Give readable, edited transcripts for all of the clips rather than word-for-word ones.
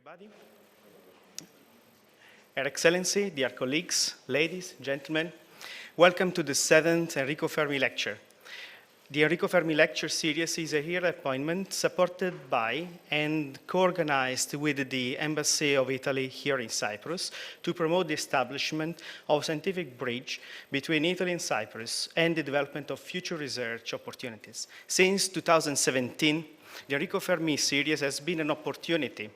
everybody. Your Excellency, dear colleagues, ladies, gentlemen, welcome to the 7th Enrico Fermi Lecture. The Enrico Fermi Lecture series is a yearly appointment supported by and co-organized with the Embassy of Italy here in Cyprus to promote the establishment of a scientific bridge between Italy and Cyprus and the development of future research opportunities. Since 2017, the Enrico Fermi series has been an opportunity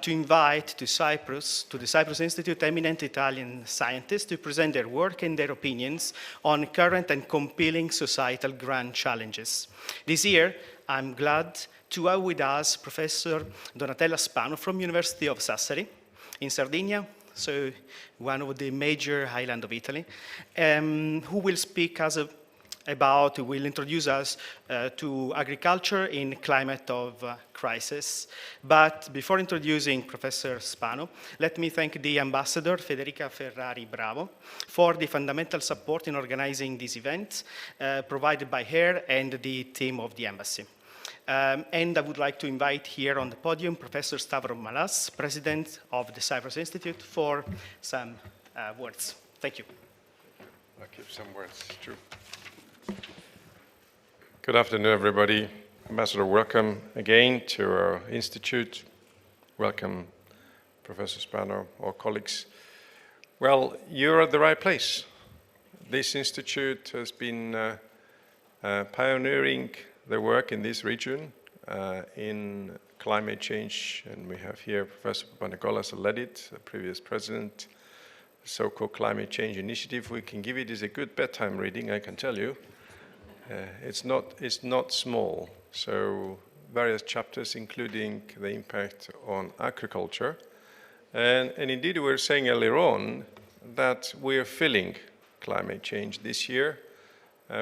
to invite to the Cyprus Institute, eminent Italian scientists to present their work and their opinions on current and compelling societal grand challenges. This year, I'm glad to have with us Professor Donatella Spano from University of Sassari in Sardinia, so one of the major islands of Italy, who will speak will introduce us to agriculture in climate of crisis. But before introducing Professor Spano, let me thank the Ambassador, Federica Ferrari Bravo, for the fundamental support in organizing this event provided by her and the team of the Embassy. And I would like to invite here on the podium Professor Stavros Malas, President of the Cyprus Institute, for some words. Thank you. I'll keep some words, true. Good afternoon, everybody. Ambassador, welcome again to our institute. Welcome, Professor Spano, our colleagues. Well, you're at the right place. This institute has been pioneering the work in this region in climate change, and we have here Professor Papanikolas led it, the previous president, the so-called Climate Change Initiative. We can give it as a good bedtime reading, I can tell you. It's not small, so various chapters including the impact on agriculture. And indeed we were saying earlier on that we are feeling climate change this year.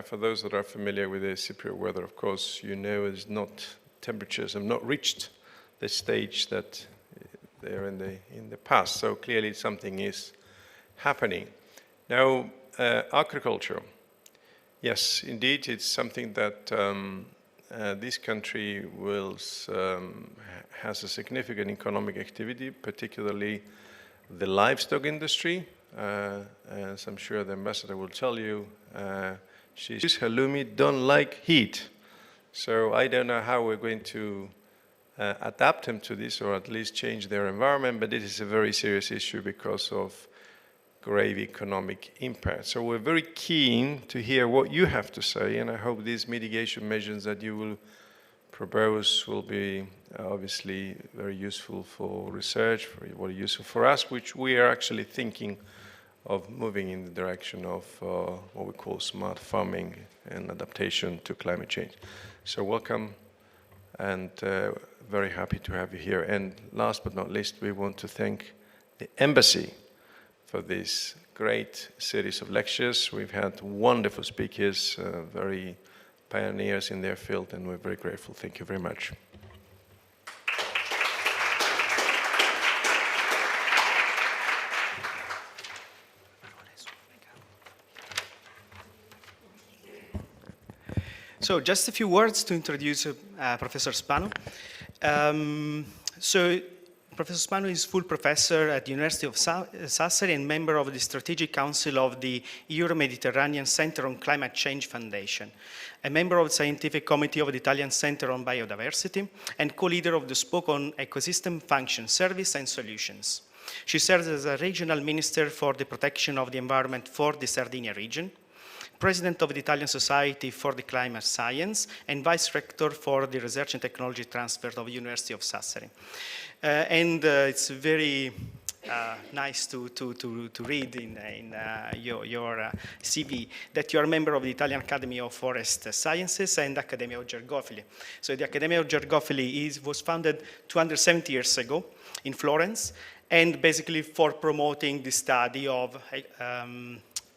For those that are familiar with the Cypriot weather, of course, you know temperatures have not reached the stage that they're in the past. So clearly something is happening. Now, agriculture. Yes, indeed, it's something that this country has a significant economic activity, particularly the livestock industry. As I'm sure the ambassador will tell you, she's halloumi don't like heat. So I don't know how we're going to adapt them to this or at least change their environment, but it is a very serious issue because of grave economic impact. So we're very keen to hear what you have to say, and I hope these mitigation measures that you will propose will be obviously very useful for research, very useful for us, which we are actually thinking of moving in the direction of what we call smart farming and adaptation to climate change. So welcome, and very happy to have you here. And last but not least, we want to thank the Embassy for this great series of lectures. We've had wonderful speakers, very pioneers in their field, and we're very grateful. Thank you very much. So just a few words to introduce Professor Spano. Professor Spano is full professor at the University of Sassari and member of the Strategic Council of the Euro-Mediterranean Center on Climate Change Foundation, a member of the Scientific Committee of the Italian Center on Biodiversity, and co-leader of the Spoke on Ecosystem Function Service and Solutions. She serves as a regional minister for the protection of the environment for the Sardinia region, President of the Italian Society for the Climate Science, and Vice Rector for the Research and Technology Transfer of the University of Sassari. It's very nice to read in your CV that you are a member of the Italian Academy of Forest Sciences and Academia of Gergofili. So the Academia of Gergofili was founded 270 years ago in Florence, and basically for promoting the study of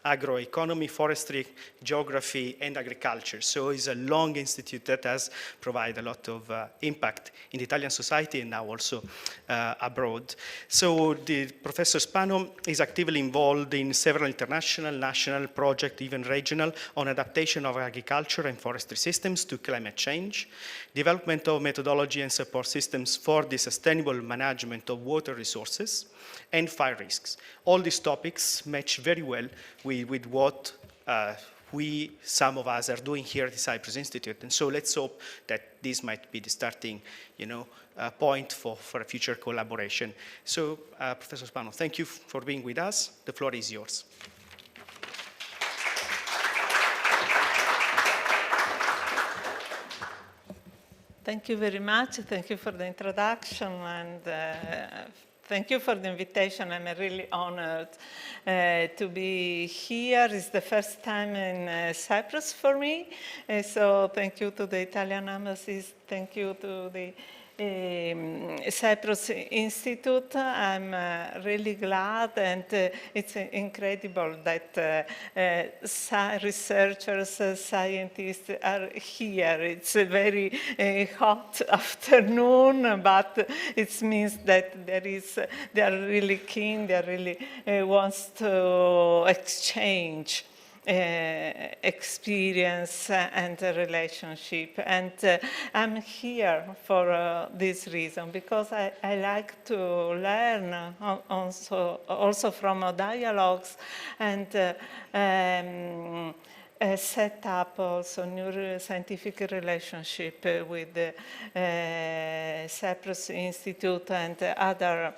agroeconomy, forestry, geography, and agriculture. So it's a long institute that has provided a lot of impact in the Italian society and now also abroad. So the Professor Spano is actively involved in several international, national projects, even regional, on adaptation of agriculture and forestry systems to climate change, development of methodology and support systems for the sustainable management of water resources, and fire risks. All these topics match very well with what some of us are doing here at the Cyprus Institute. And so let's hope that this might be the starting, point for a future collaboration. So, Professor Spano, thank you for being with us. The floor is yours. Thank you very much. Thank you for the introduction, and thank you for the invitation. I'm really honored to be here. It's the first time in Cyprus for me. So thank you to the Italian Embassy. Thank you to the Cyprus Institute. I'm really glad, and it's incredible that researchers, scientists are here. It's a very hot afternoon, but it means that they are really keen, they really wants to exchange experience and relationship. And I'm here for this reason, because I like to learn also from dialogues and set up also new scientific relationship with the Cyprus Institute and other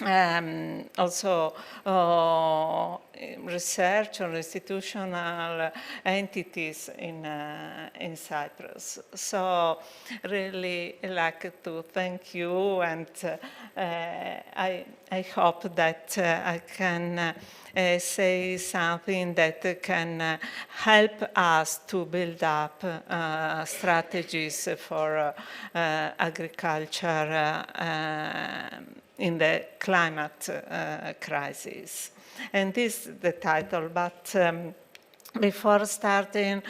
also research or institutional entities in Cyprus. So really like to thank you, and I hope that I can say something that can help us to build up strategies for agriculture in the climate crisis. And this is the title, but before starting,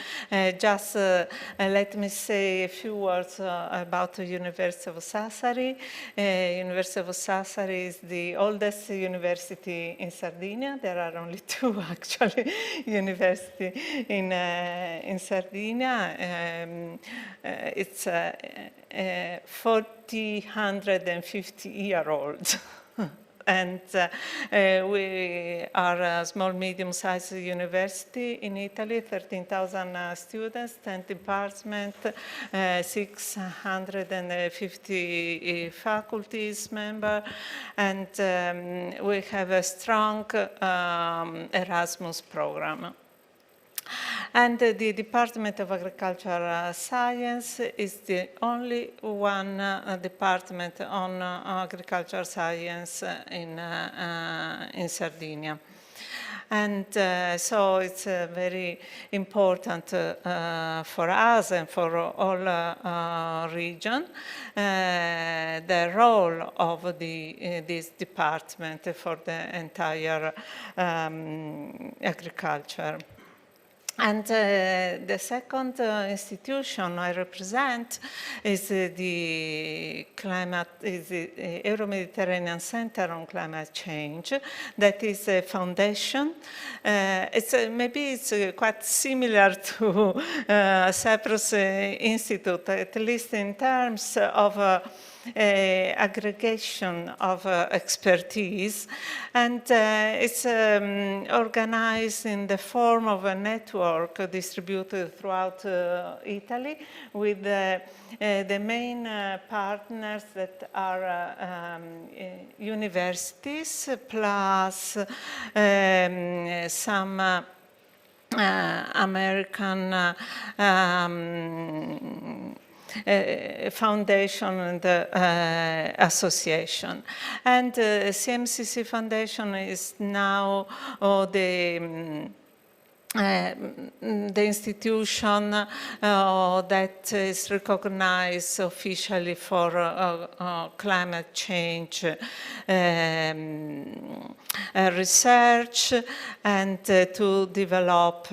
just let me say a few words about the University of Sassari. University of Sassari is the oldest university in Sardinia. There are only two, actually, universities in Sardinia. It's 150-year-old. And we are a small, medium-sized university in Italy, 13,000 students, 10 departments, 650 faculties members, and we have a strong Erasmus program. And the Department of Agricultural Science is the only one department on agricultural science in Sardinia. And so it's very important for us and for all region, the role of this department for the entire agriculture. And the second institution I represent is the Euro-Mediterranean Center on Climate Change. That is a foundation. Maybe it's quite similar to Cyprus Institute, at least in terms of aggregation of expertise, and it's organized in the form of a network distributed throughout Italy with the main partners that are universities plus some American foundation and association. And CMCC Foundation is now the the institution that is recognized officially for climate change research and to develop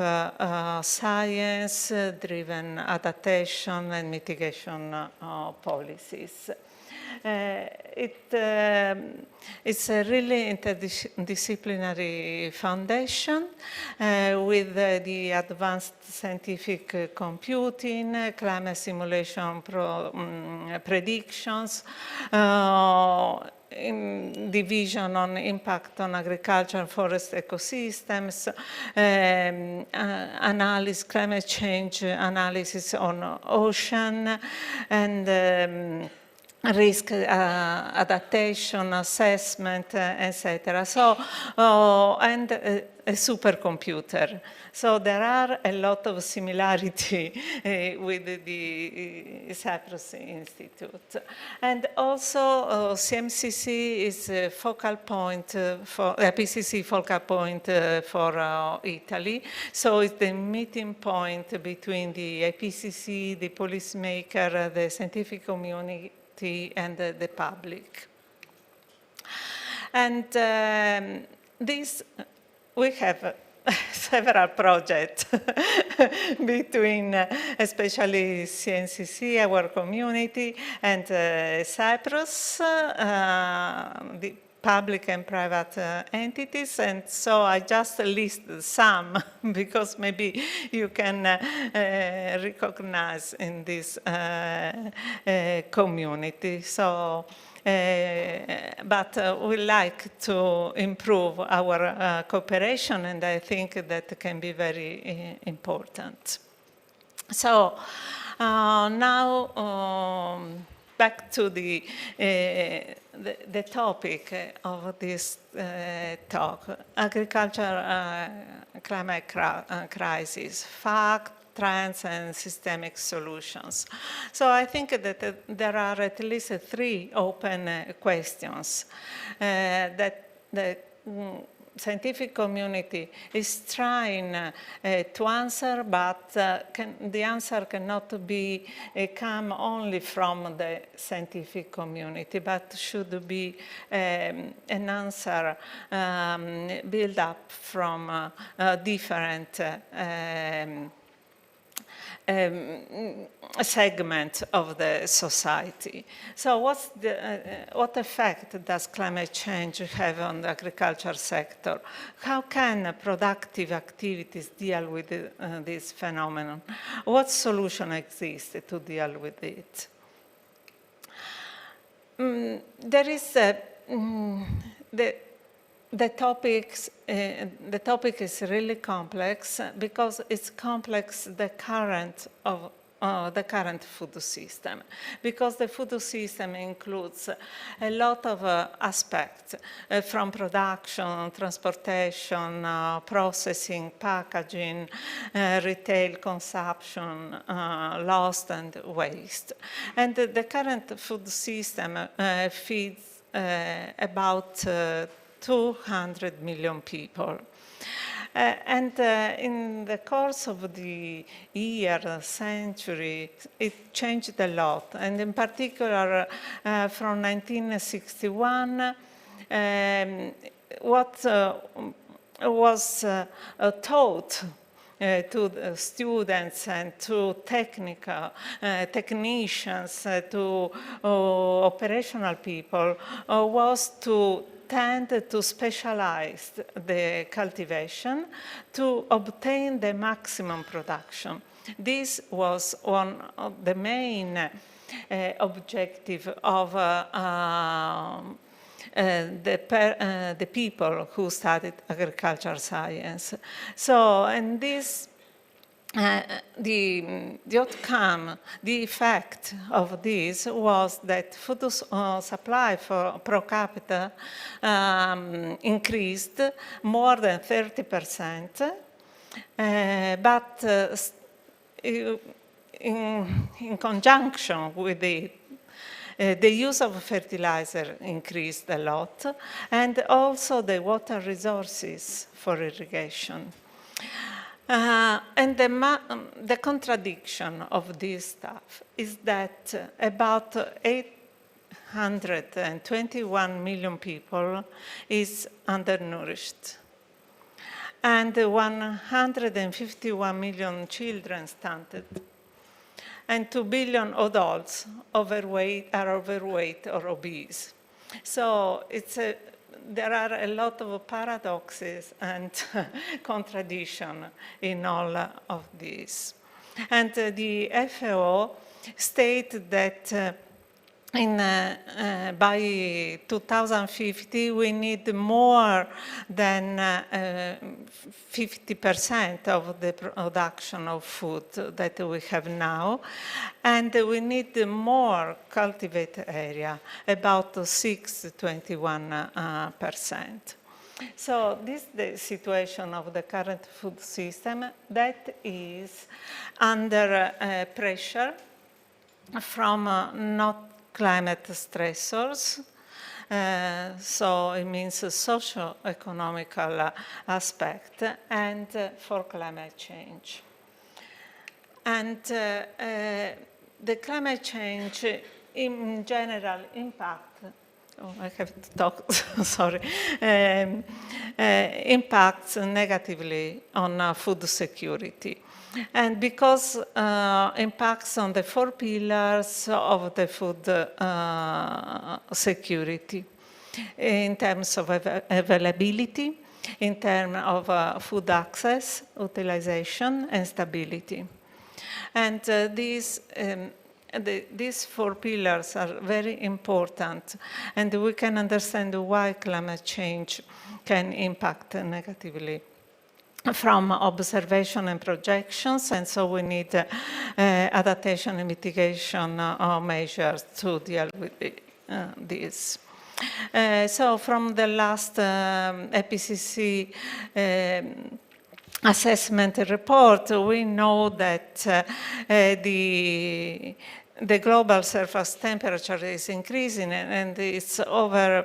science-driven adaptation and mitigation policies. It's a really interdisciplinary foundation with the advanced scientific computing, climate simulation predictions, division on impact on agriculture and forest ecosystems, climate change analysis on ocean, and risk adaptation, assessment, etc. So, and a supercomputer. So there are a lot of similarity with the Cyprus Institute. And also CMCC is a focal point for, PCC focal point for Italy. So it's the meeting point between the IPCC, the policymaker, the scientific community, and the public. And this, we have several projects between especially CNCC, our community, and Cyprus, the public and private entities, and so I just list some because maybe you can recognize in this community. So, but we like to improve our cooperation, and I think that can be very important. So now back to the topic of this talk, agriculture climate crisis, fact, trends, and systemic solutions. So I think that there are at least 3 open questions that the scientific community is trying to answer, but the answer cannot be come only from the scientific community, but should be an answer built up from different segment of the society. So what effect does climate change have on the agriculture sector? How can productive activities deal with this phenomenon? What solution exists to deal with it? There is the topic is really complex because it's complex the current food system, because the food system includes a lot of aspects from production, transportation, processing, packaging, retail consumption, loss and waste. And the current food system feeds about 200 million people. And in the course of the year, century, it changed a lot. And in particular, from 1961, what was taught to the students and to technicians, to operational people, was to tend to specialize the cultivation to obtain the maximum production. This was one of the main objective of the people who studied agricultural science. So, and this, the outcome, the effect of this was that food supply for per capita increased more than 30%, but in conjunction with the use of fertilizer increased a lot, and also the water resources for irrigation. And the contradiction of this stuff is that about 821 million people is undernourished, and 151 million children stunted, and 2 billion adults are overweight or obese. So there are a lot of paradoxes and contradiction in all of this. And the FAO stated that by 2050, we need more than 50% of the production of food that we have now. And we need more cultivated area, about 21%. So this is the situation of the current food system that is under pressure from not climate stressors, so it means socio-economical aspect, and for climate change. And the climate change in general impact, I have to talk, sorry, impacts negatively on food security. And because impacts on the 4 pillars of the food security, in terms of availability, in terms of food access, utilization, and stability. And these 4 pillars are very important, and we can understand why climate change can impact negatively from observation and projections, and so we need adaptation and mitigation measures to deal with this. So from the last IPCC assessment report, we know that the global surface temperature is increasing, and it's over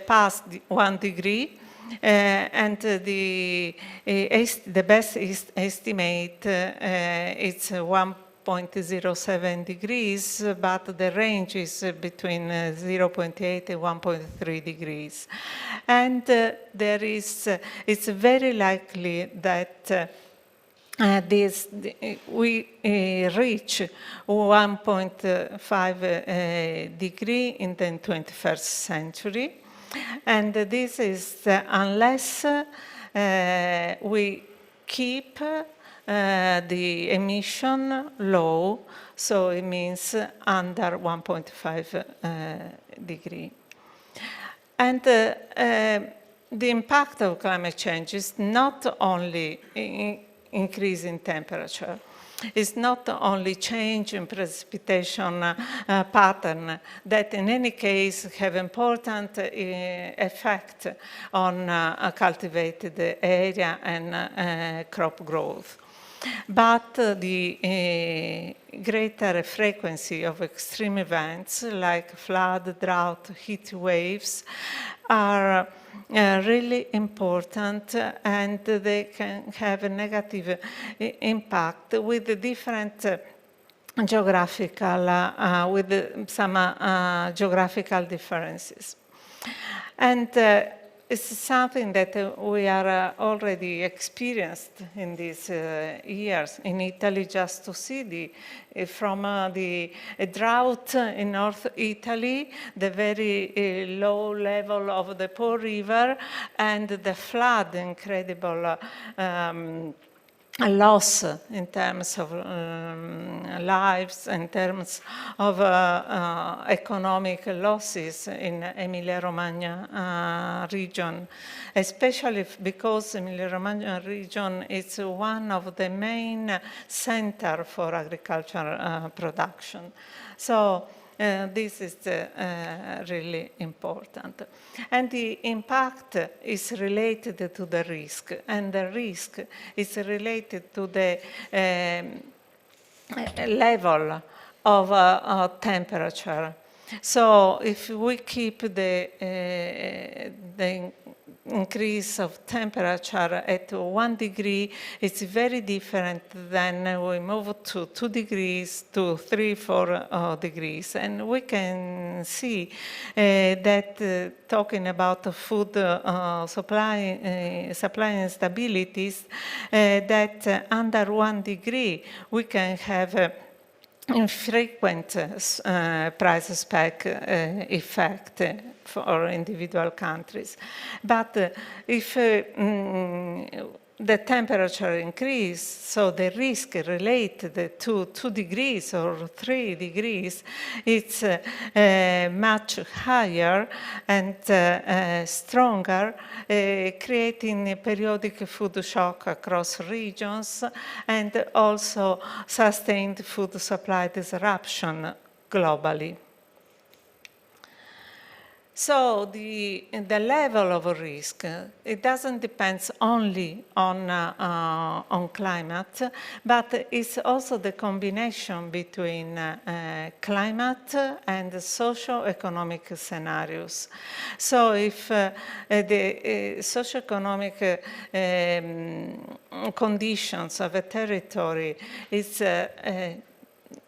past 1 degree. And the best estimate it's 1.07 degrees, but the range is between 0.8 and 1.3 degrees. And it's very likely that we reach 1.5 degree in the 21st century. And this is unless we keep the emission low, so it means under 1.5 degree. And the impact of climate change is not only increase in temperature. It's not only change in precipitation pattern that in any case have important effect on cultivated area and crop growth. But the greater frequency of extreme events like flood, drought, heat waves are really important, and they can have a negative impact with the different geographical, with some geographical differences. And it's something that we are already experienced in these years. In Italy, just to see from the drought in North Italy, the very low level of the Po River, and the flood, incredible loss in terms of lives, in terms of economic losses in Emilia-Romagna region, especially because Emilia-Romagna region is one of the main center for agricultural production. So this is really important. And the impact is related to the risk, and the risk is related to the level of temperature. So if we keep the increase of temperature at 1 degree is very different than we move to 2 degrees to 3, 4 degrees. And we can see that talking about food supply instabilities, that under 1 degree we can have infrequent price spike effect for individual countries. But if the temperature increase, so the risk related to 2 degrees or 3 degrees, it's much higher and stronger, creating a periodic food shock across regions and also sustained food supply disruption globally. So the level of risk, it doesn't depend only on climate, but it's also the combination between climate and socio-economic scenarios. So if the socio-economic conditions of a territory is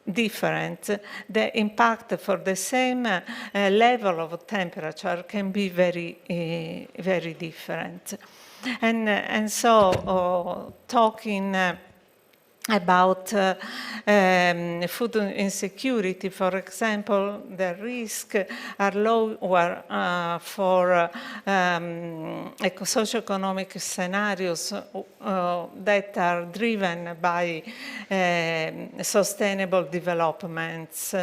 different, the impact for the same level of temperature can be very, very different. And so talking about food insecurity, for example, the risks are lower for socio-economic scenarios that are driven by sustainable developments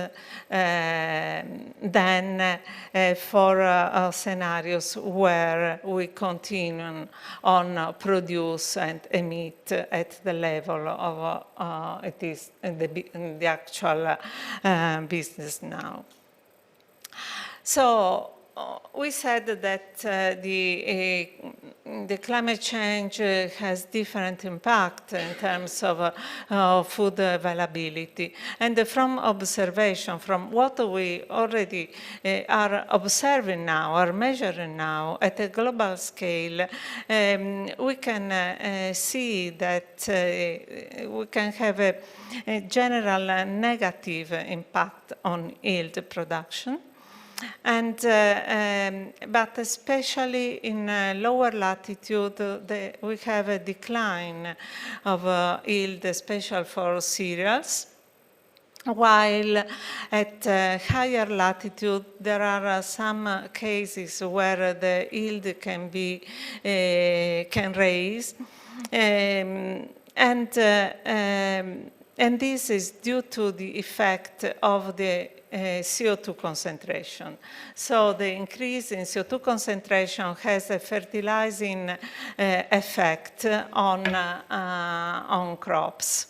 than for scenarios where we continue on produce and emit at the level of it is the actual business now. So we said that the climate change has different impact in terms of food availability. And from observation, from what we already are observing now, are measuring now at a global scale, we can see that we can have a general negative impact on yield production. And, but especially in lower latitude, we have a decline of yield, especially for cereals, while at higher latitude there are some cases where the yield can raise, and this is due to the effect of the CO2 concentration. So the increase in CO2 concentration has a fertilizing effect on crops.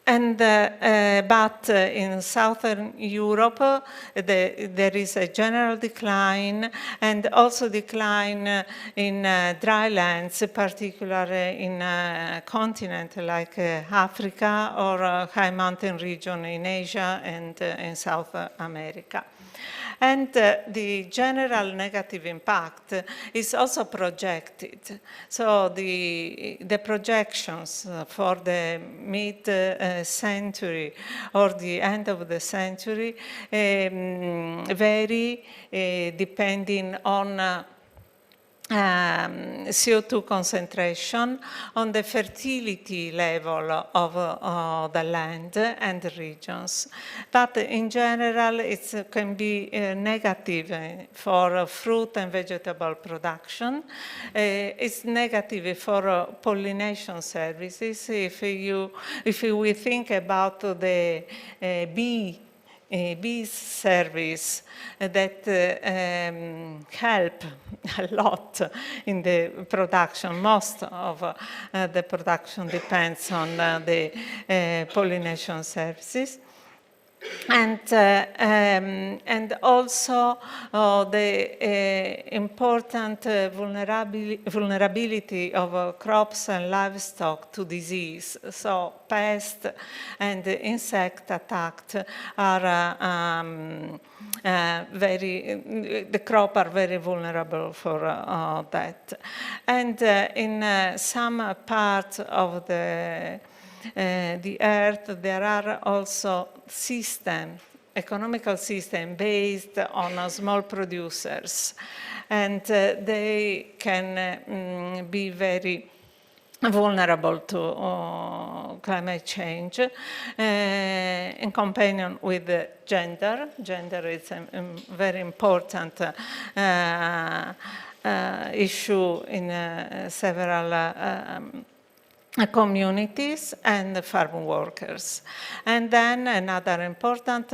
But in Southern Europe, there is a general decline, and also decline in dry lands, particularly in a continent like Africa or high mountain region in Asia and in South America. And the general negative impact is also projected. So the projections for the mid-century or the end of the century vary depending on CO2 concentration, on the fertility level of the land and the regions. But in general, it can be negative for fruit and vegetable production. It's negative for pollination services. If we think about the bee service that help a lot in the production. Most of the production depends on the pollination services. And also the important vulnerability of crops and livestock to disease. So pest and insect attack are the crop are very vulnerable for that. And in some parts of the earth, there are also economical systems based on small producers, and they can be very vulnerable to climate change in companion with gender. Gender is a very important issue in several communities and farm workers. And then another important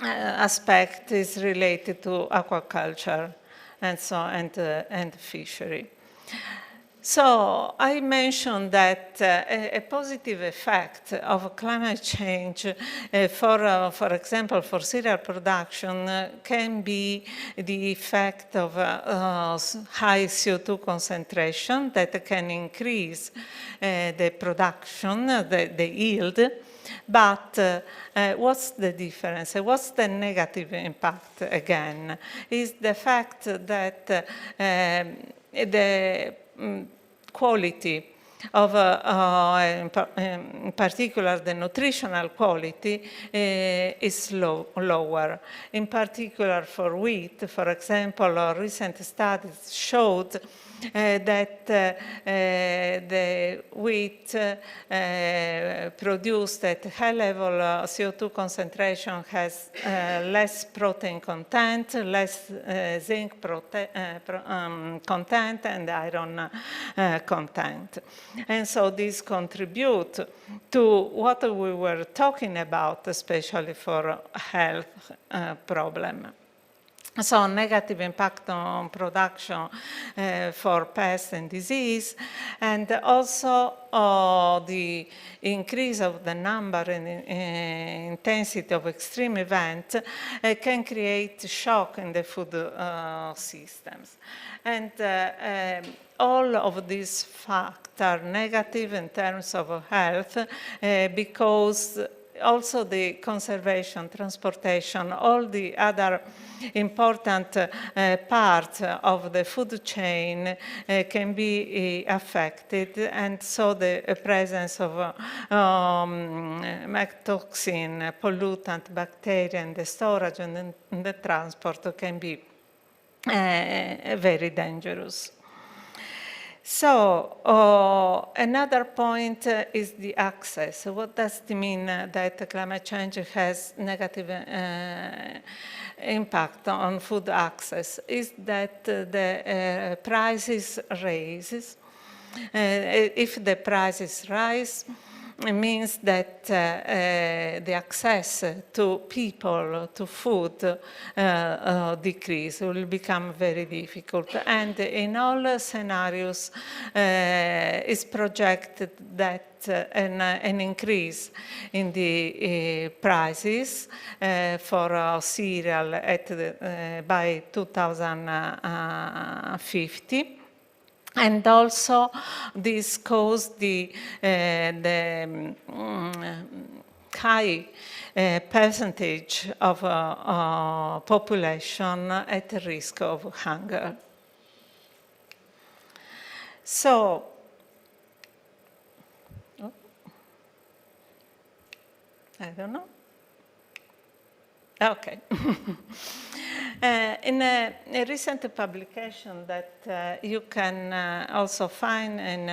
aspect is related to aquaculture and fishery. So I mentioned that a positive effect of climate change, for example, for cereal production, can be the effect of high CO2 concentration that can increase the production, the yield. But what's the difference? What's the negative impact again? Is the fact that the quality of, in particular, the nutritional quality is lower. In particular for wheat, for example, recent studies showed that the wheat produced at high level CO2 concentration has less protein content, less zinc content, and iron content. And so these contribute to what we were talking about, especially for health problem. So negative impact on production for pests and disease, and also the increase of the number and intensity of extreme events can create shock in the food systems. And all of these facts are negative in terms of health because also the conservation, transportation, all the other important parts of the food chain can be affected, and so the presence of mycotoxin, pollutant, bacteria, and the storage and the transport can be very dangerous. So another point is the access. What does it mean that climate change has negative impact on food access? Is that the prices raises. If the prices rise, it means that the access to people, to food, decrease, will become very difficult. And in all scenarios, it's projected that an increase in the prices for cereal by 2050. And also, this caused the high percentage of population at risk of hunger. So, I don't know. Okay. In a recent publication that you can also find in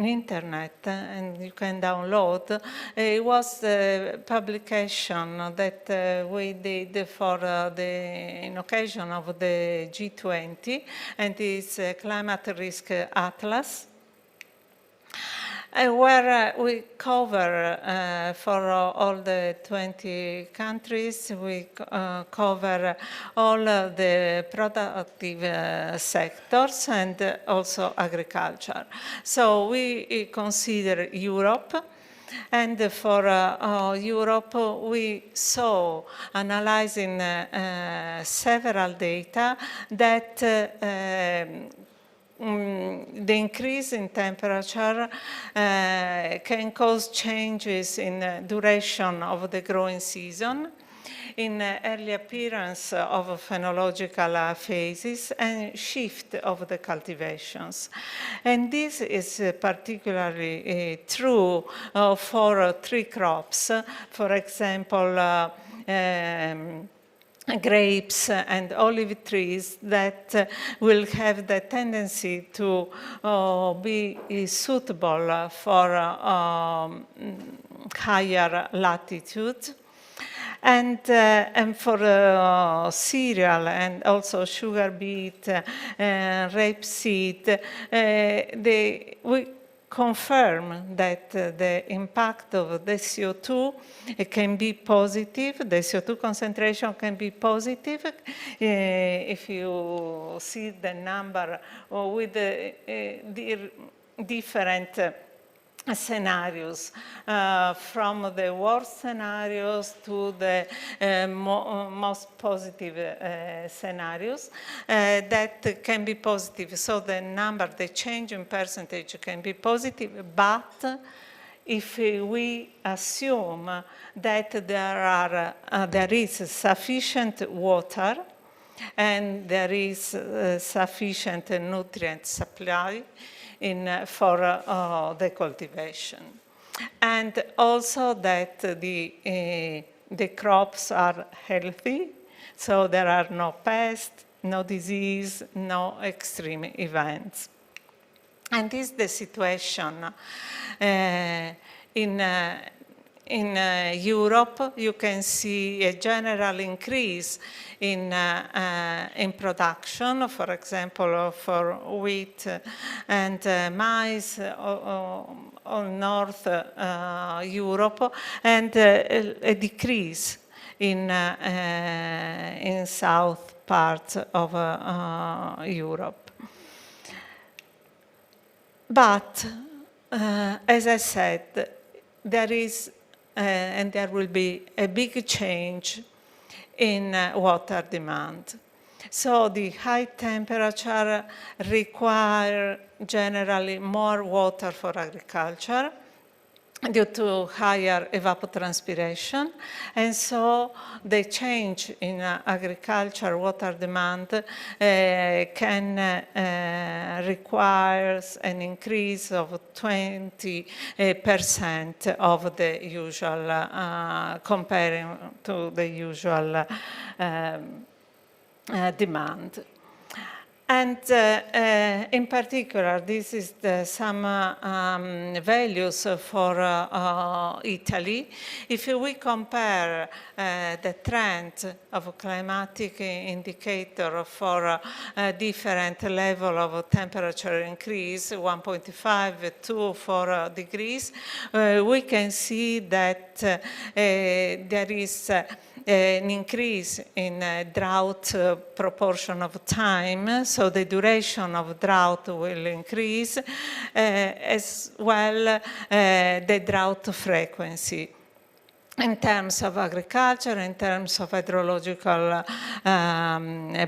internet and you can download, it was a publication that we did for in occasion of the G20, and it's a Climate Risk Atlas, where we cover for all the 20 countries, we cover all the productive sectors and also agriculture. So we consider Europe, And for Europe, we saw, analyzing several data, that the increase in temperature can cause changes in duration of the growing season, in early appearance of phenological phases, and shift of the cultivations. And this is particularly true for three crops. For example, grapes and olive trees that will have the tendency to be suitable for higher latitude. And for cereal and also sugar beet, rapeseed, we confirm that the impact of the CO2 can be positive. The CO2 concentration can be positive if you see the number with the different scenarios, from the worst scenarios to the most positive scenarios that can be positive. So the number, the change in percentage can be positive, but if we assume that there is sufficient water and there is sufficient nutrient supply for the cultivation. And also that the crops are healthy, so there are no pests, no disease, no extreme events. And this is the situation in Europe. You can see a general increase in production, for example, for wheat and maize on North Europe, and a decrease in south part of Europe. But, as I said, there is and there will be a big change in water demand. So the high temperature require generally more water for agriculture due to higher evapotranspiration. And so the change in agriculture water demand can require an increase of 20% of the usual, comparing to the usual demand. And in particular, this is some values for Italy. If we compare the trend of climatic indicator for different level of temperature increase, 1.5 to 4 degrees, we can see that there is an increase in drought proportion of time, so the duration of drought will increase, as well the drought frequency in terms of agriculture, in terms of hydrological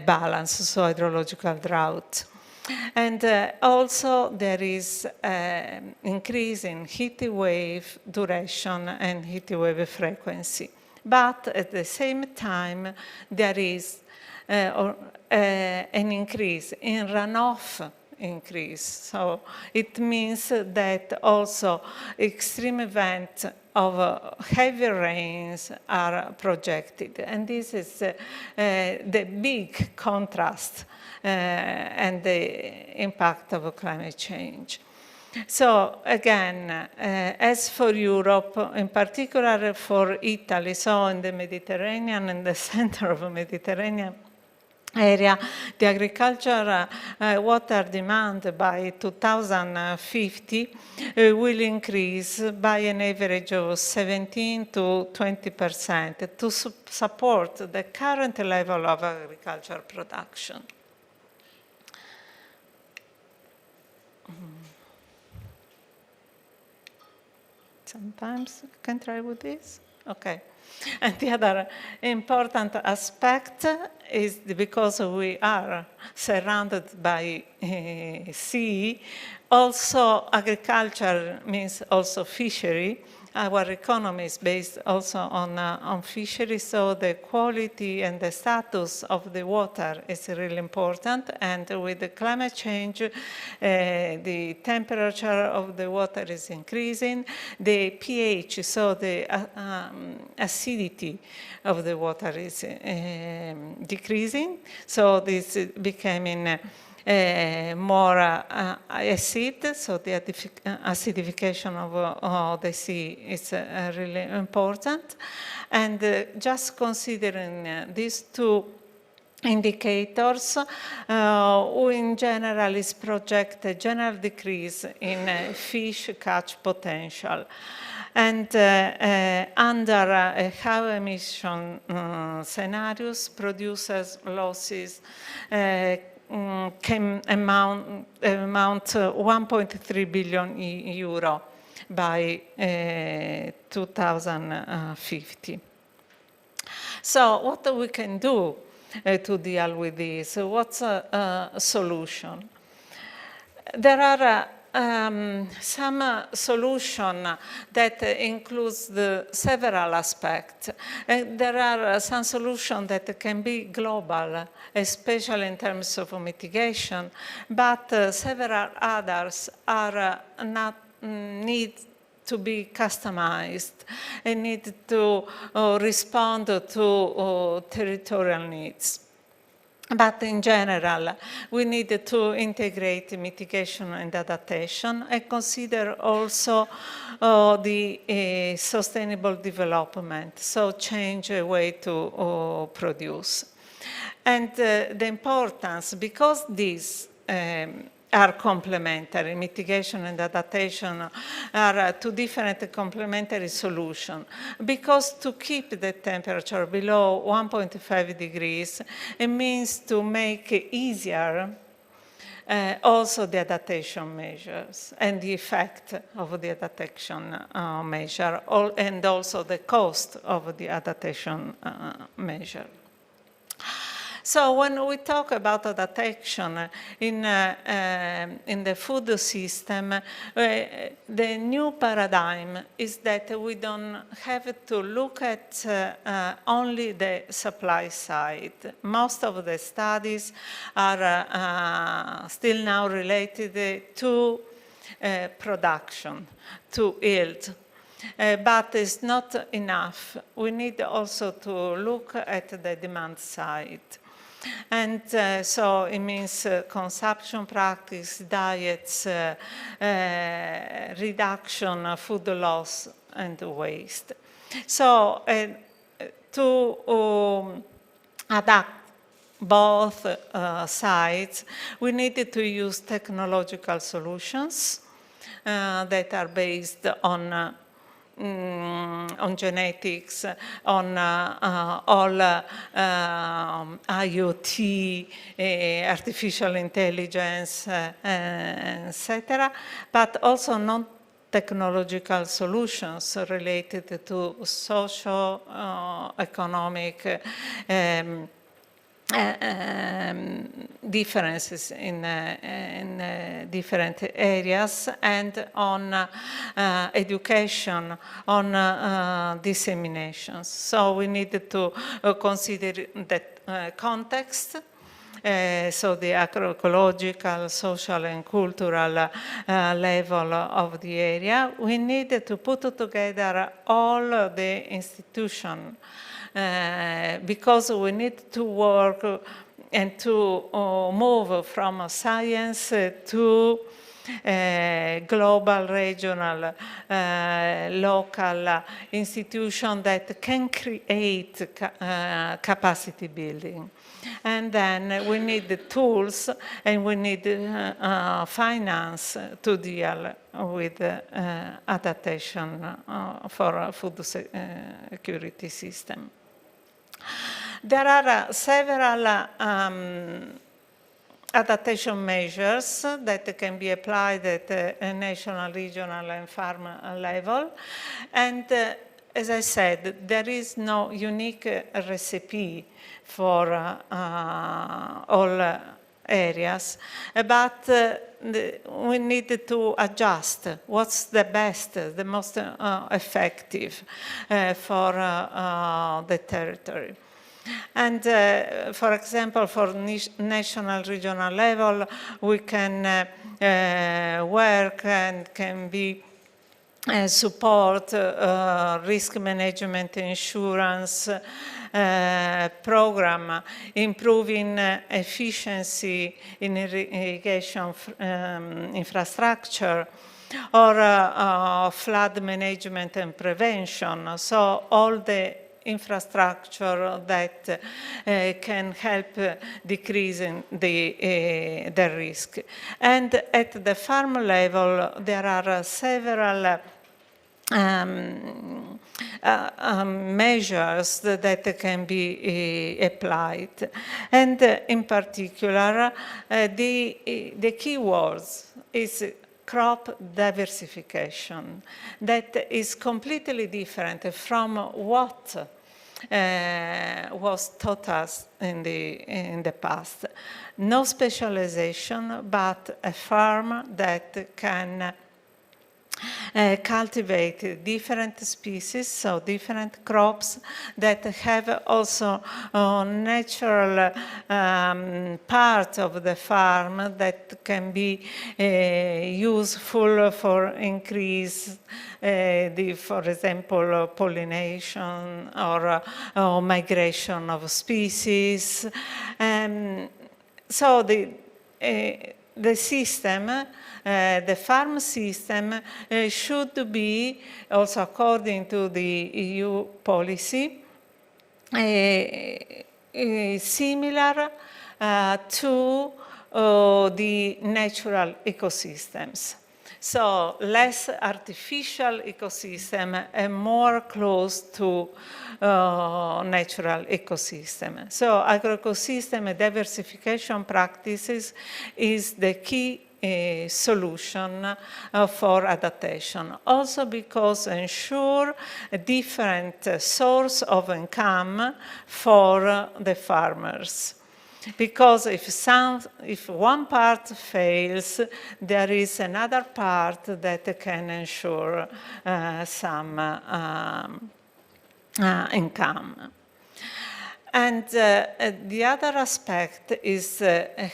balance, so hydrological drought. And also there is increase in heat wave duration and heat wave frequency. But at the same time, there is an increase in runoff increase. So it means that also extreme events of heavy rains are projected. And this is the big contrast and the impact of climate change. So again, as for Europe, in particular for Italy, so in the Mediterranean, in the center of the Mediterranean area, the agricultural water demand by 2050 will increase by an average of 17 to 20% to support the current level of agricultural production. sometimes. You can try with this. Okay. And the other important aspect is because we are surrounded by sea, also agriculture means also fishery. Our economy is based also on fisheries, so the quality and the status of the water is really important. And with the climate change, the temperature of the water is increasing. The pH, so the acidity of the water is decreasing. So this is becoming more acid, so the acidification of the sea is really important. And just considering these two indicators, we in general is project a general decrease in fish catch potential. And under high emission scenarios, producers' losses can amount 1.3 billion euro by 2050. So what we can do to deal with this? What's a solution? There are some solution that includes the several aspects. There are some solutions that can be global, especially in terms of mitigation, but several others are not need to be customized and need to respond to territorial needs. But in general, we need to integrate mitigation and adaptation and consider also the sustainable development, so change a way to produce. And the importance, because these are complementary, mitigation and adaptation are two different complementary solutions, because to keep the temperature below 1.5 degrees, it means to make easier also the adaptation measures and the effect of the adaptation measure, and also the cost of the adaptation measure. So when we talk about adaptation in the food system, the new paradigm is that we don't have to look at only the supply side. Most of the studies are still now related to production, to yield. But it's not enough. We need also to look at the demand side. And so it means consumption practice, diets, reduction, food loss, and waste. So to adapt both sides, we needed to use technological solutions that are based on genetics, on all IoT, artificial intelligence, etc., but also non-technological solutions related to socio-economic differences in different areas, and on education, on dissemination. So we needed to consider that context, so the agroecological, social, and cultural level of the area. We needed to put together all the institutions, because we need to work and to move from science to global, regional, local institution that can create capacity building. And then we need the tools and we need finance to deal with adaptation for a food security system. There are several adaptation measures that can be applied at a national, regional, and farm level. And as I said, there is no unique recipe for all areas, but we need to adjust what's the best, the most effective for the territory. And for example, for national, regional level, we can work and can be support risk management insurance program, improving efficiency in irrigation infrastructure, or flood management and prevention. So all the infrastructure that can help decreasing the risk. And at the farm level, there are several measures that can be applied. And in particular, the key words is crop diversification. That is completely different from what was taught us in the past. No specialization, but a farm that can cultivate different species, so different crops that have also natural part of the farm that can be useful for increase for example, pollination or migration of species. So the system, the farm system should be, also according to the EU policy, similar to the natural ecosystems. So less artificial ecosystem and more close to natural ecosystem. So agroecosystem diversification practices is the key solution for adaptation. Also because ensure a different source of income for the farmers. Because if one part fails, there is another part that can ensure some income. And the other aspect is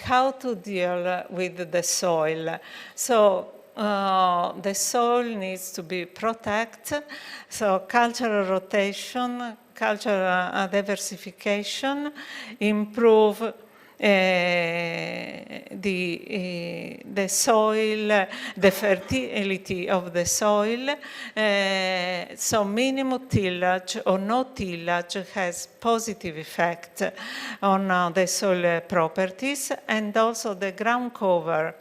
how to deal with the soil. So the soil needs to be protected. So cultural rotation, cultural diversification, improve the soil, the fertility of the soil. So minimum tillage or no tillage has positive effect on the soil properties and also the ground cover.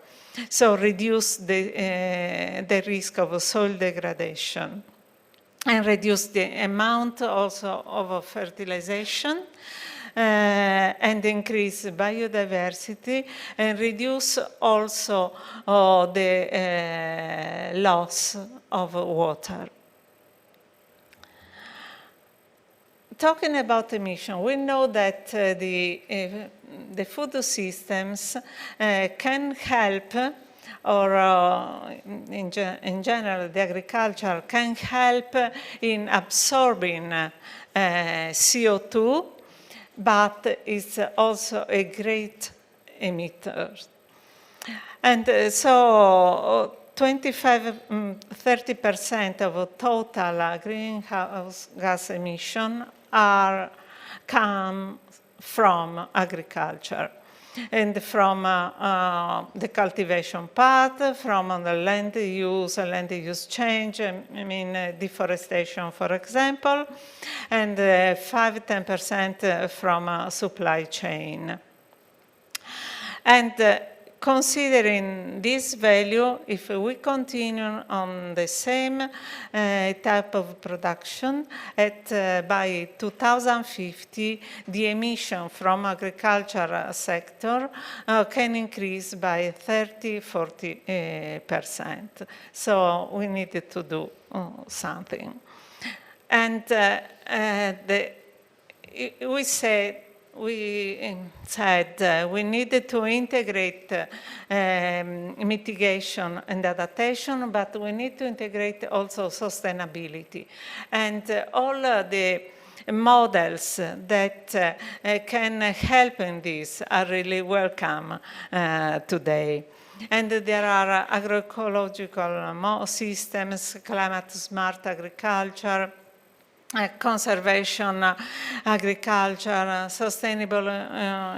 So reduce the risk of soil degradation and reduce the amount also of fertilization. And increase biodiversity and reduce also the loss of water. Talking about emission, we know that the food systems can help, or in general, the agriculture can help in absorbing CO2, but it's also a great emitter. And so 25–30% of total greenhouse gas emission come from agriculture and from the cultivation part, from the land use change, deforestation, for example, and 5–10% from supply chain. And considering this value, if we continue on the same type of production, by 2050, the emission from agricultural sector can increase by 30–40%. So we needed to do something. And we said we needed to integrate mitigation and adaptation, but we need to integrate also sustainability. And all the models that can help in this are really welcome today. And there are agroecological systems, climate-smart agriculture, conservation agriculture, sustainable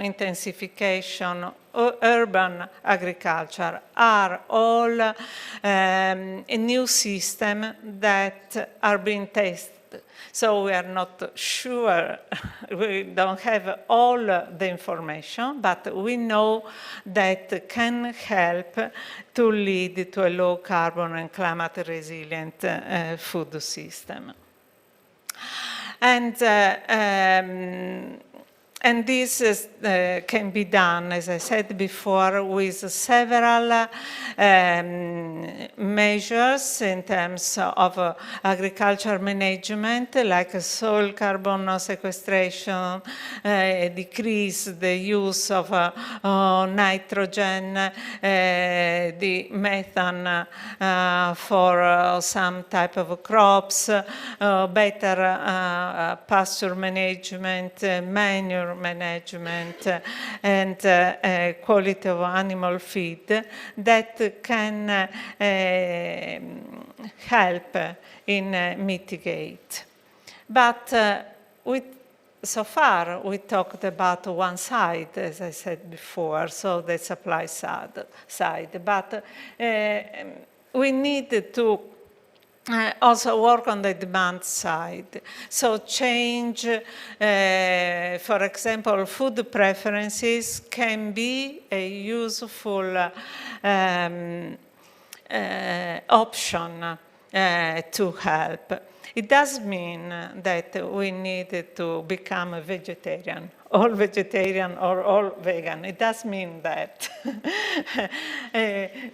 intensification, urban agriculture are all new systems that are being tested. So we are not sure, we don't have all the information, but we know that can help to lead to a low carbon and climate resilient food system. And this can be done, as I said before, with several measures in terms of agriculture management, like soil carbon sequestration, decrease the use of nitrogen, the methane for some type of crops, better pasture management, manure management, and quality of animal feed that can help in mitigate. But so far we talked about one side, as I said before, so the supply side. But we need to also work on the demand side. So change, for example, food preferences can be a useful option to help. It does mean that we need to become a vegetarian, all vegetarian or all vegan. It does mean that.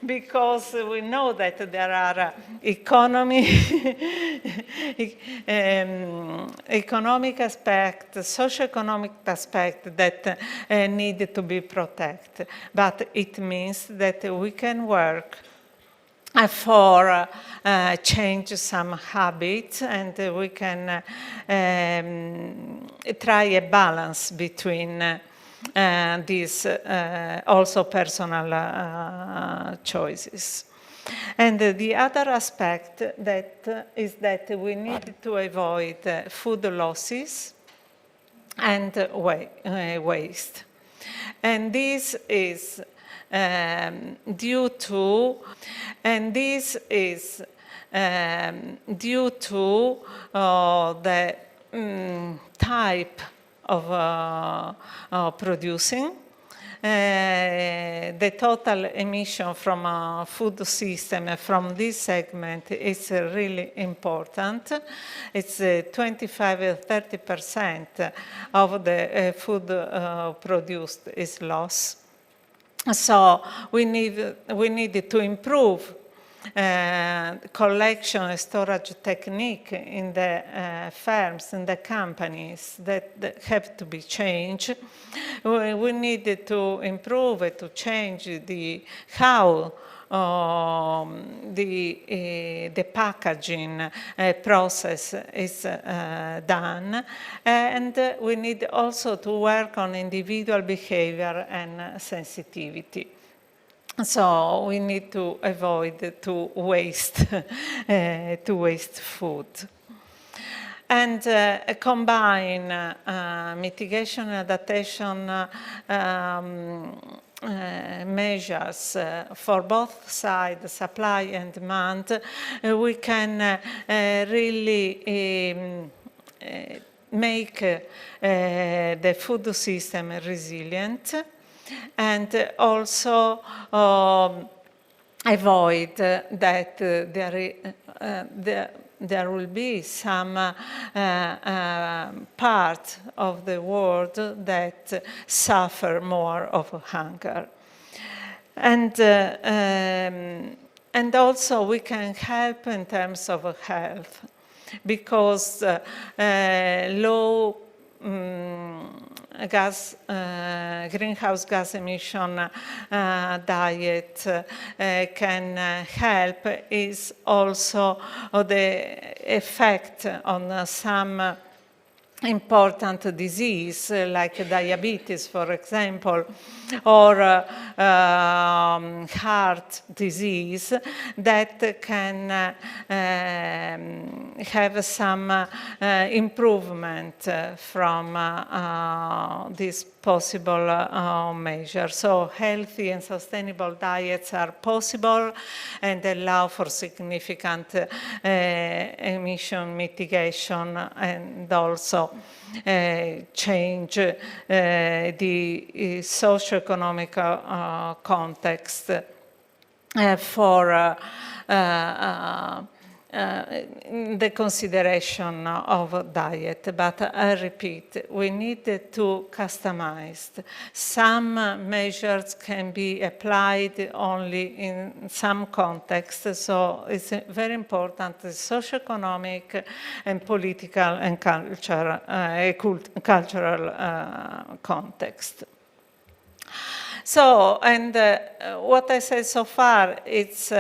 Because we know that there are economic aspects, socioeconomic aspects that need to be protected. But it means that we can work for change some habits, and we can try a balance between these also personal choices. And the other aspect is that we need to avoid food losses and waste. And this is due to the type of producing. The total emission from a food system from this segment is really important. It's 25–30% of the food produced is lost. So we need to improve collection and storage technique in the firms, in the companies that have to be changed. We need to improve, to change how the packaging process is done, and we need also to work on individual behavior and sensitivity. So we need to avoid to waste food. And combine mitigation and adaptation measures for both sides, supply and demand. We can really make the food system resilient. and also avoid that there will be some part of the world that suffer more of hunger. And also we can help in terms of health, because low greenhouse gas emission diet can help is also the effect on some important disease like diabetes, for example, or heart disease that can have some improvement from this possible measure. So healthy and sustainable diets are possible and allow for significant emission mitigation, and also change the socioeconomic context for the consideration of diet. But I repeat, we need to customize. Some measures can be applied only in some contexts, so it's very important the socioeconomic and political and cultural context. So, and what I said so far, it's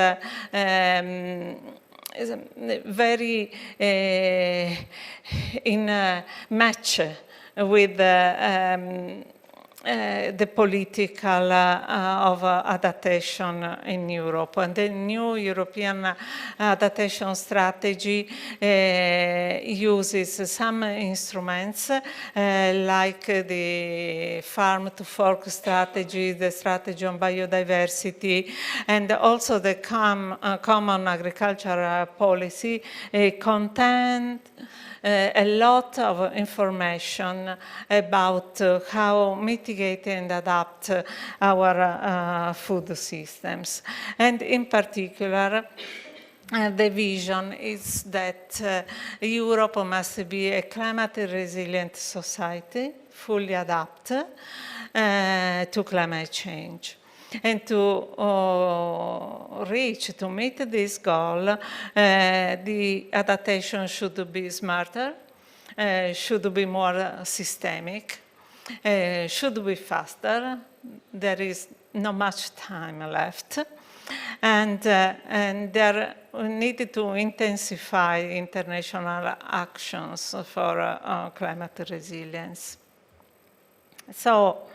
is very in match with the political of adaptation in Europe. And the new European adaptation strategy uses some instruments like the farm to fork strategy, the strategy on biodiversity, and also the common agricultural policy contain a lot of information about how mitigate and adapt our food systems. And in particular, the vision is that Europe must be a climate resilient society, fully adapt to climate change. And to meet this goal, the adaptation should be smarter, should be more systemic, should be faster. There is not much time left. And there we need to intensify international actions for climate resilience. So,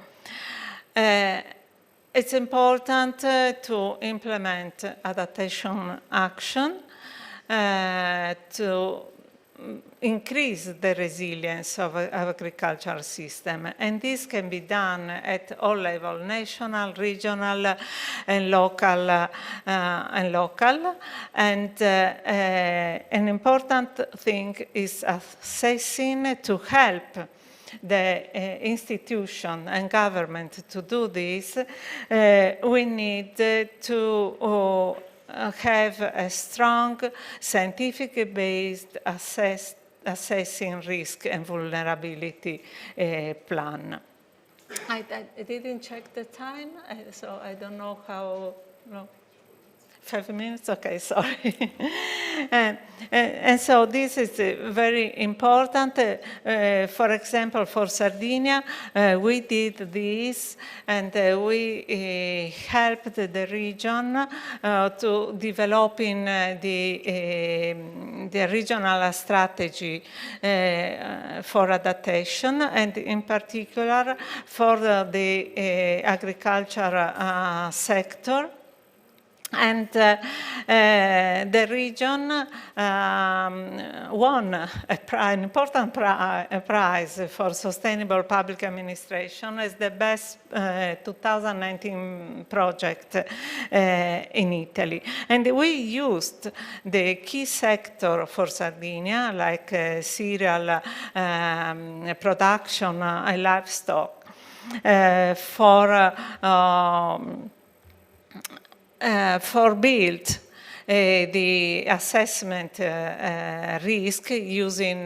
it's important to implement adaptation action to increase the resilience of agricultural system. And this can be done at all levels, national, regional, and local. And an important thing is assessing to help the institution and government to do this. We need to have a strong scientific-based assessing risk and vulnerability plan. I didn't check the time, so I don't know how. No. 5 minutes? Okay, sorry. And so this is very important. For example, for Sardinia, we did this, and we helped the region to developing the regional strategy for adaptation, and in particular for the agriculture sector. And the region won an important prize for sustainable public administration as the best 2019 project in Italy. And we used the key sector for Sardinia, like cereal production and livestock, for build the assessment risk using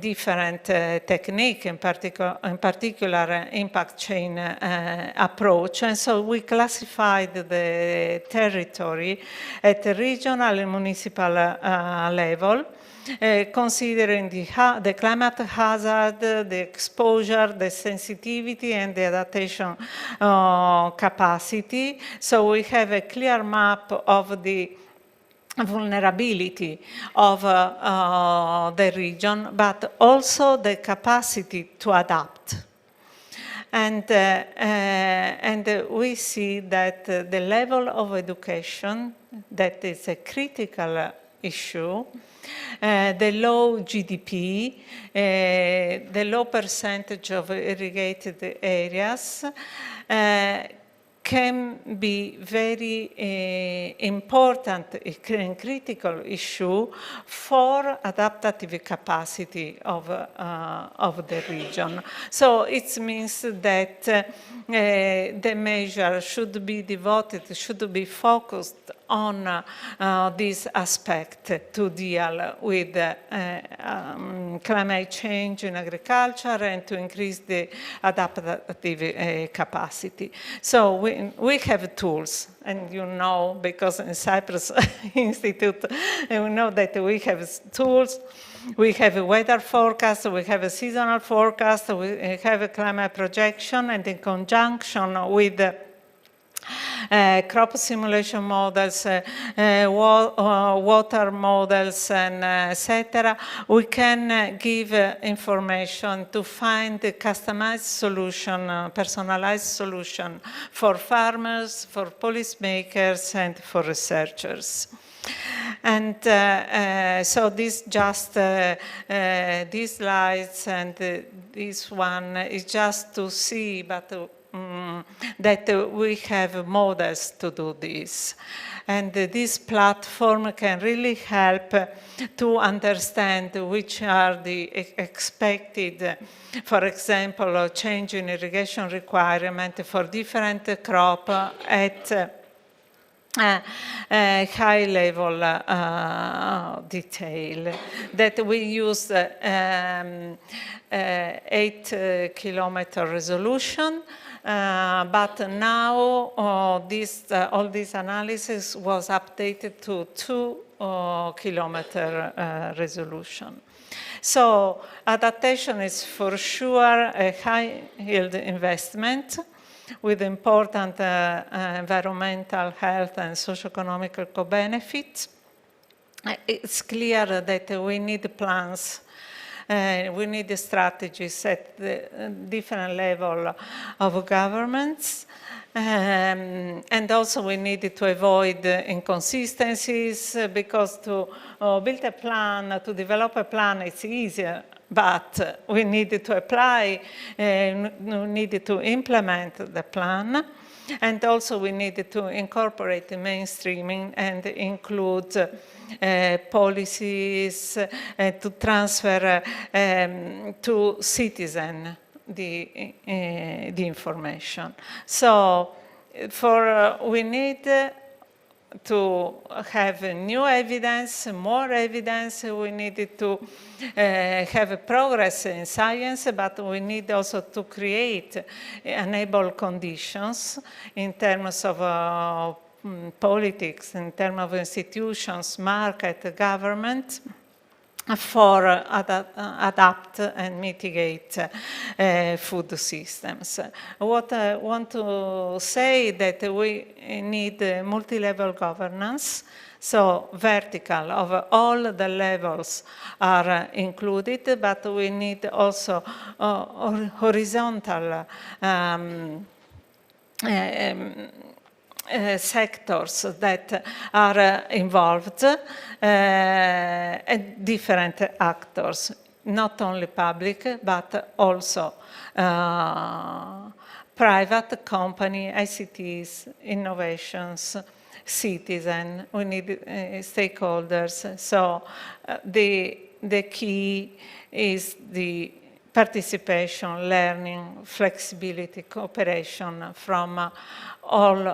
different technique, in particular impact chain approach. And so we classified the territory at the regional and municipal level, considering the climate hazard, the exposure, the sensitivity, and the adaptation capacity. So we have a clear map of the vulnerability of the region, but also the capacity to adapt. And we see that the level of education, that is a critical issue, the low GDP, the low percentage of irrigated areas, can be very important and critical issue for adaptive capacity of the region. So it means that the measure should be devoted, should be focused on this aspect to deal with climate change in agriculture and to increase the adaptive capacity. So we have tools, and you know, because in Cyprus Institute, we know that we have tools. We have a weather forecast, we have a seasonal forecast, we have a climate projection, and in conjunction with crop simulation models, water models, and etc., we can give information to find a customized solution, personalized solution for farmers, for policymakers, and for researchers. And so this just these slides and this one is just to see, but that we have models to do this. And this platform can really help to understand which are the expected, for example, change in irrigation requirement for different crop at high level detail, that we use 8-kilometer resolution, but now all this analysis was updated to 2-kilometer resolution. So adaptation is for sure a high-yield investment with important environmental, health, and socio-economic co-benefits. It's clear that we need plans, we need strategies at the different level of governments, and also we need to avoid inconsistencies, because to build a plan, to develop a plan, it's easier. But we need to apply, we need to implement the plan, and also we need to incorporate the mainstreaming and include policies to transfer to citizens the information. So we need to have new evidence, more evidence. We need to have progress in science, but we need also to create, enable conditions in terms of politics, in terms of institutions, market, government, for adapt and mitigate food systems. What I want to say that we need multi-level governance, so vertical of all the levels are included, but we need also horizontal sectors that are involved, and different actors, not only public, but also private company, ICTs, innovations, citizen, we need stakeholders. So the key is participation, learning, flexibility, cooperation from all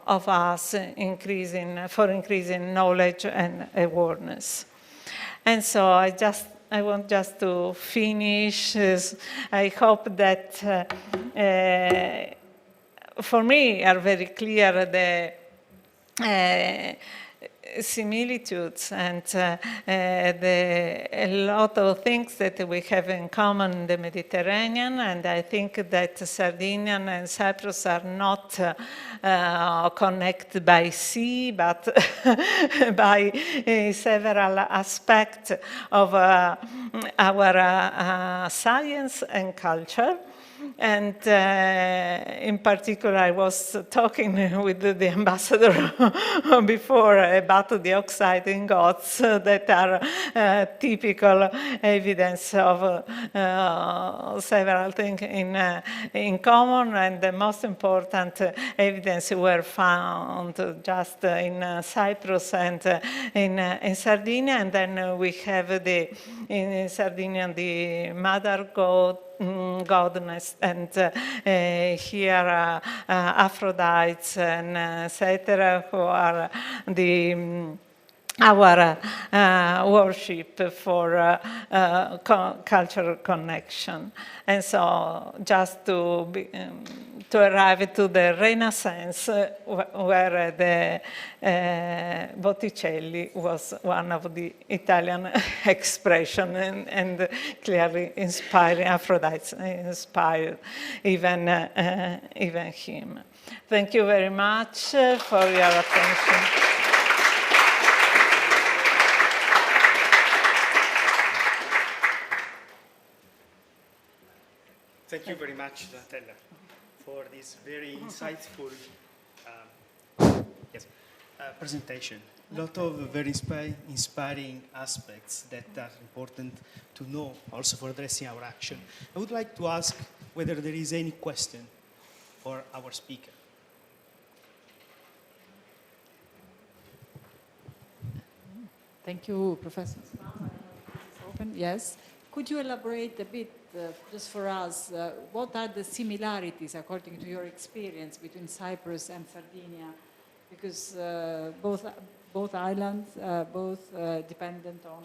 of us, for increasing knowledge and awareness. And so I want just to finish. I hope that for me are very clear the similitudes and a lot of things that we have in common in the Mediterranean, and I think that Sardinia and Cyprus are not connected by sea, but by several aspects of our science and culture. And in particular, I was talking with the ambassador before about the oxide ingots that are typical evidence of several things in common, and the most important evidence were found just in Cyprus and in Sardinia. And then we have in Sardinia the mother goddess, and here Aphrodite and etc., who are our worship for cultural connection. And so just to arrive to the Renaissance, where the Botticelli was one of the Italian expression, and clearly inspiring Aphrodite, inspired even him. Thank you very much for your attention. Thank you very much, Donatella, for this very insightful presentation. A lot of very inspiring aspects that are important to know also for addressing our action. I would like to ask whether there is any question for our speaker. Thank you, Professor. Open. Yes. Could you elaborate a bit, just for us, what are the similarities, according to your experience, between Cyprus and Sardinia? Because both islands, both dependent on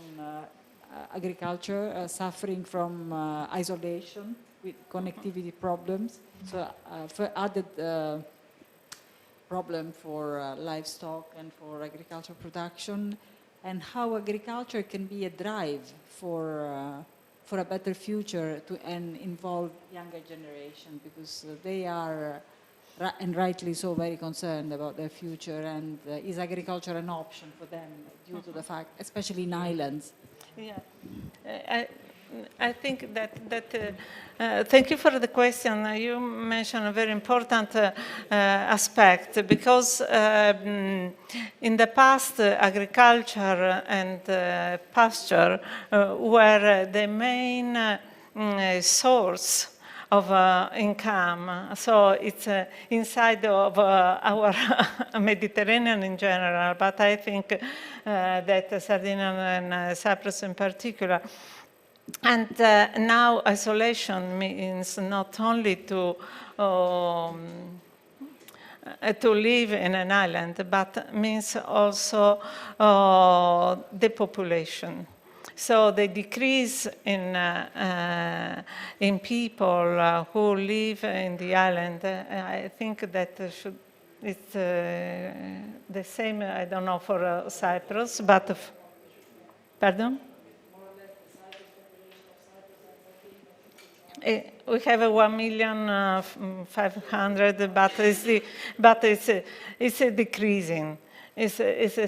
agriculture, suffering from isolation with connectivity problems, so for added problem for livestock and for agricultural production, and how agriculture can be a drive for a better future and involve younger generation, because they are, and rightly so, very concerned about their future, and is agriculture an option for them due to the fact, especially in islands? Yeah, I think that thank you for the question. You mentioned a very important aspect, because in the past, agriculture and pasture were the main source of income. So it's inside of our Mediterranean in general, but I think that Sardinia and Cyprus in particular. And now isolation means not only to live in an island, but means also depopulation. So the decrease in people who live in the island, I think that it's the same, I don't know, for Cyprus, but, pardon? We have 1,500,000, but it's decreasing. It's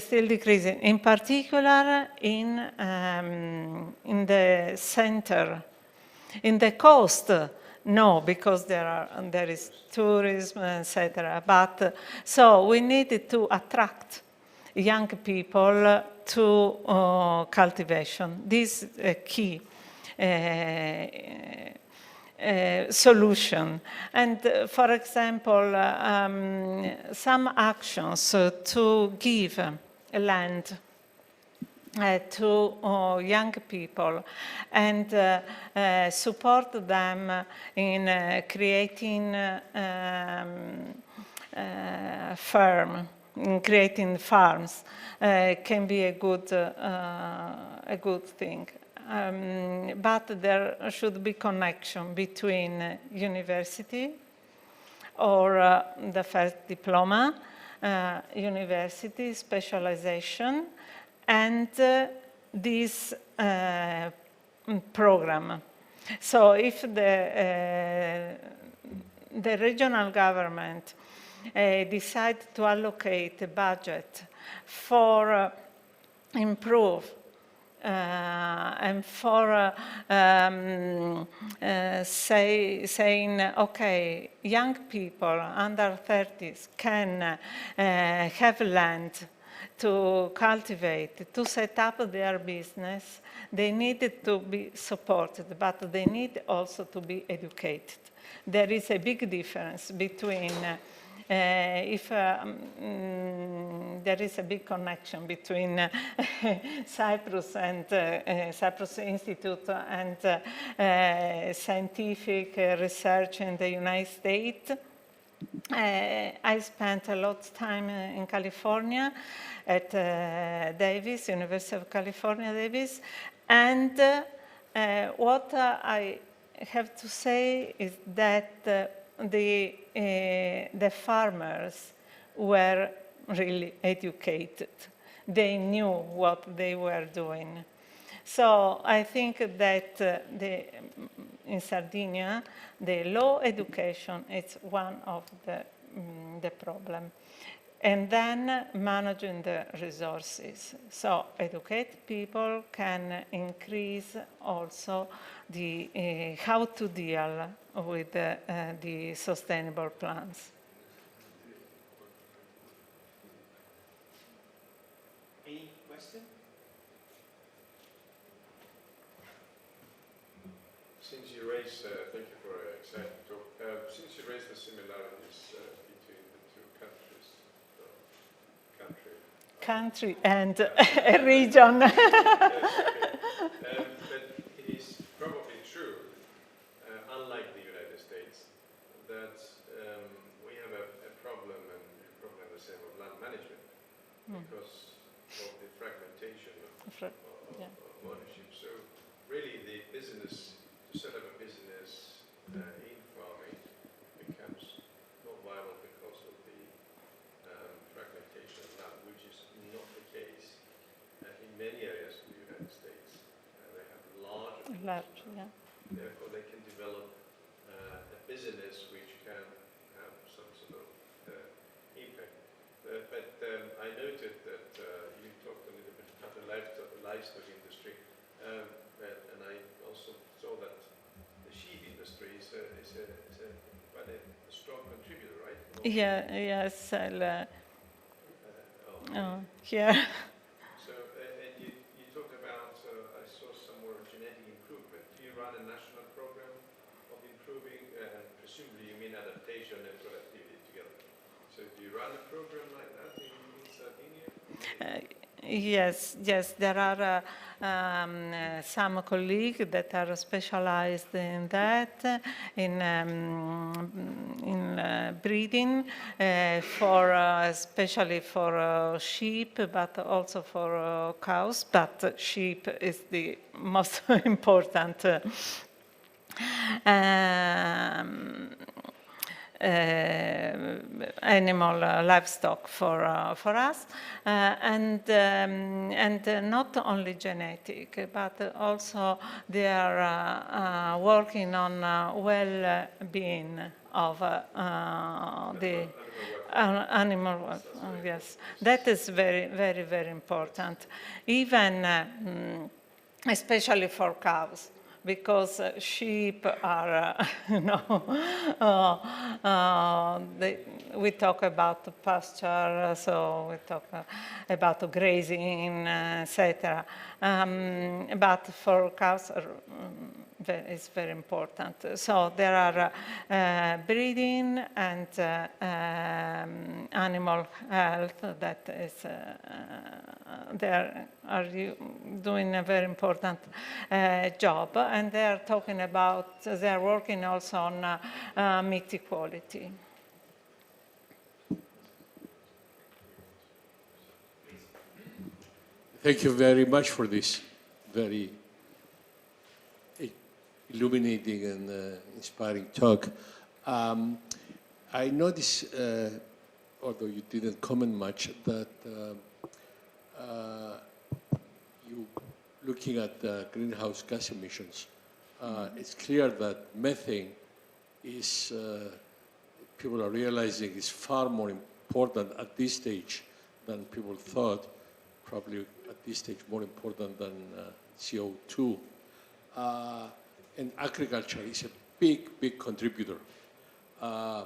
still decreasing. In particular, in the center, in the coast, no, because there is tourism, etc. But so we need to attract young people to cultivation. This is a key solution. And for example, some actions to give land to young people and support them in creating creating farms can be a good thing. But there should be connection between university or the first diploma, university specialization, and this program. So if the regional government decide to allocate a budget for improve and for saying, okay, young people under 30s can have land to cultivate, to set up their business, they need to be supported, but they need also to be educated. There is a big difference between if there is a big connection between Cyprus and Cyprus Institute and scientific research in the United States. I spent a lot of time in California at Davis, University of California, Davis, and what I have to say is that the farmers were really educated. They knew what they were doing. So I think that in Sardinia, the low education is one of the problem. And then managing the resources. So educated people can increase also the how to deal with the sustainable plans. Any question? Since you raised, thank you for an exciting talk. Since you raised the similarities between the two countries, country and a region. Yes, okay. But it is probably true, unlike the United States, that we have a problem, and probably the same of land management, because of the fragmentation of ownership. So really the business, to set up a business in farming becomes not viable because of the fragmentation of land, which is not the case in many areas of the United States. They have large, therefore they can develop a business which can have some sort of impact. But I noted that you talked a little bit about the livestock industry, and I also saw that the sheep industry is quite a strong contributor, right? Yes. Here. So, and you talked about, I saw some more genetic improvement. Do you run a national program of improving, presumably you mean adaptation and productivity together. So do you run a program like that in Sardinia? Yes, there are some colleagues that are specialized in that, in breeding, especially for sheep, but also for cows. But sheep is the most important animal livestock for us, and not only genetic, but also they are working on well-being of the animal work. Yes, that is very important. Even especially for cows. Because sheep are, we talk about pasture, so we talk about grazing, etc. But for cows, it's very important. So there are breeding and animal health that is doing a very important job, and they are talking about, they are working also on meat equality. Thank you very much for this very illuminating and inspiring talk. I noticed, although you didn't comment much, that you looking at greenhouse gas emissions. It's clear that methane is, people are realizing, is far more important at this stage than people thought. Probably at this stage more important than CO2. And agriculture is a big contributor. I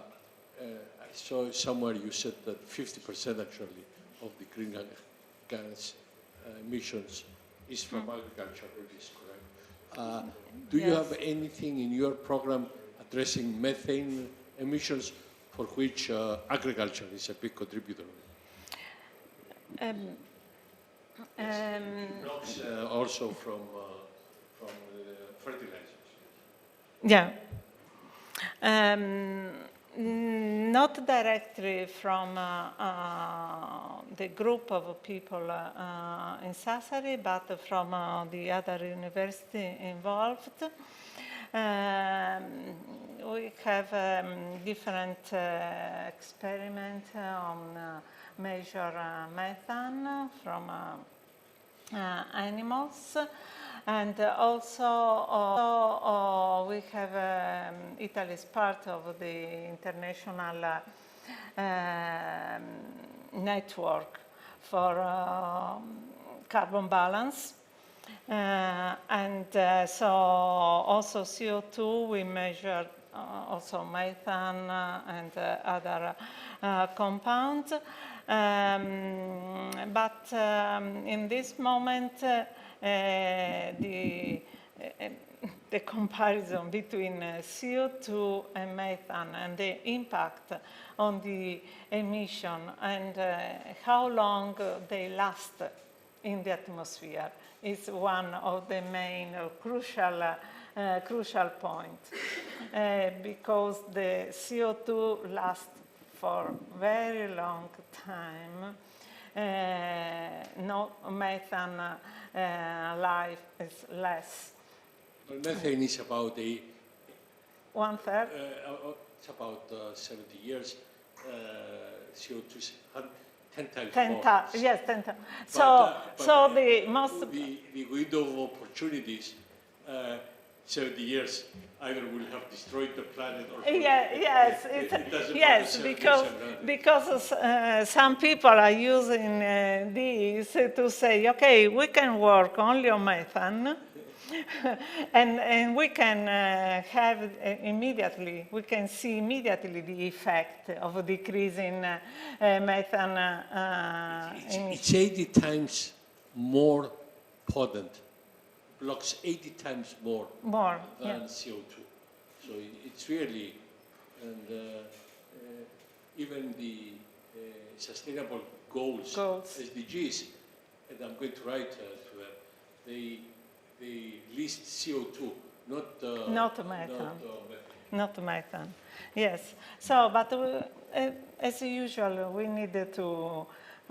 saw somewhere you said that 50% actually of the greenhouse gas emissions is from agriculture, it is correct. Do you have anything in your program addressing methane emissions for which agriculture is a big contributor? Also from fertilizers. Yeah. Not directly from the group of people in Sassari, but from the other university involved. We have different experiments on measure methane from animals, and also we have Italy is part of the international network for carbon balance, and so also CO2 we measure, also methane and other compounds. But in this moment, the comparison between CO2 and methane and the impact on the emission and how long they last in the atmosphere is one of the main crucial points, because the CO2 lasts for very long time. No methane life is less. Well, methane is about 1/3. It's about 70 years. CO2 is 10 times 10 more. times, yes, 10 times. So the most... The window of opportunities, 70 years, either will have destroyed the planet or... Yes, because some people are using these to say, okay, we can work only on methane, and we can have immediately, we can see immediately the effect of a decrease in methane. It's 80 times more potent, blocks 80 times more than CO2. So it's really, and even the sustainable goals, SDGs, and I'm going to write to them, they list CO2, not methane. Not methane, yes. So, but as usual, we need to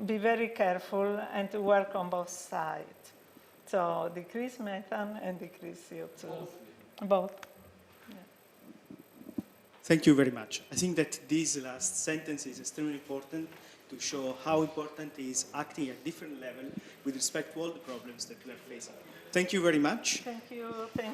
be very careful and to work on both sides. So, decrease methane and decrease CO2. Both. Yeah. Thank you very much. I think that this last sentence is extremely important to show how important it is acting at different level with respect to all the problems that we are facing. Thank you very much. Thank you again.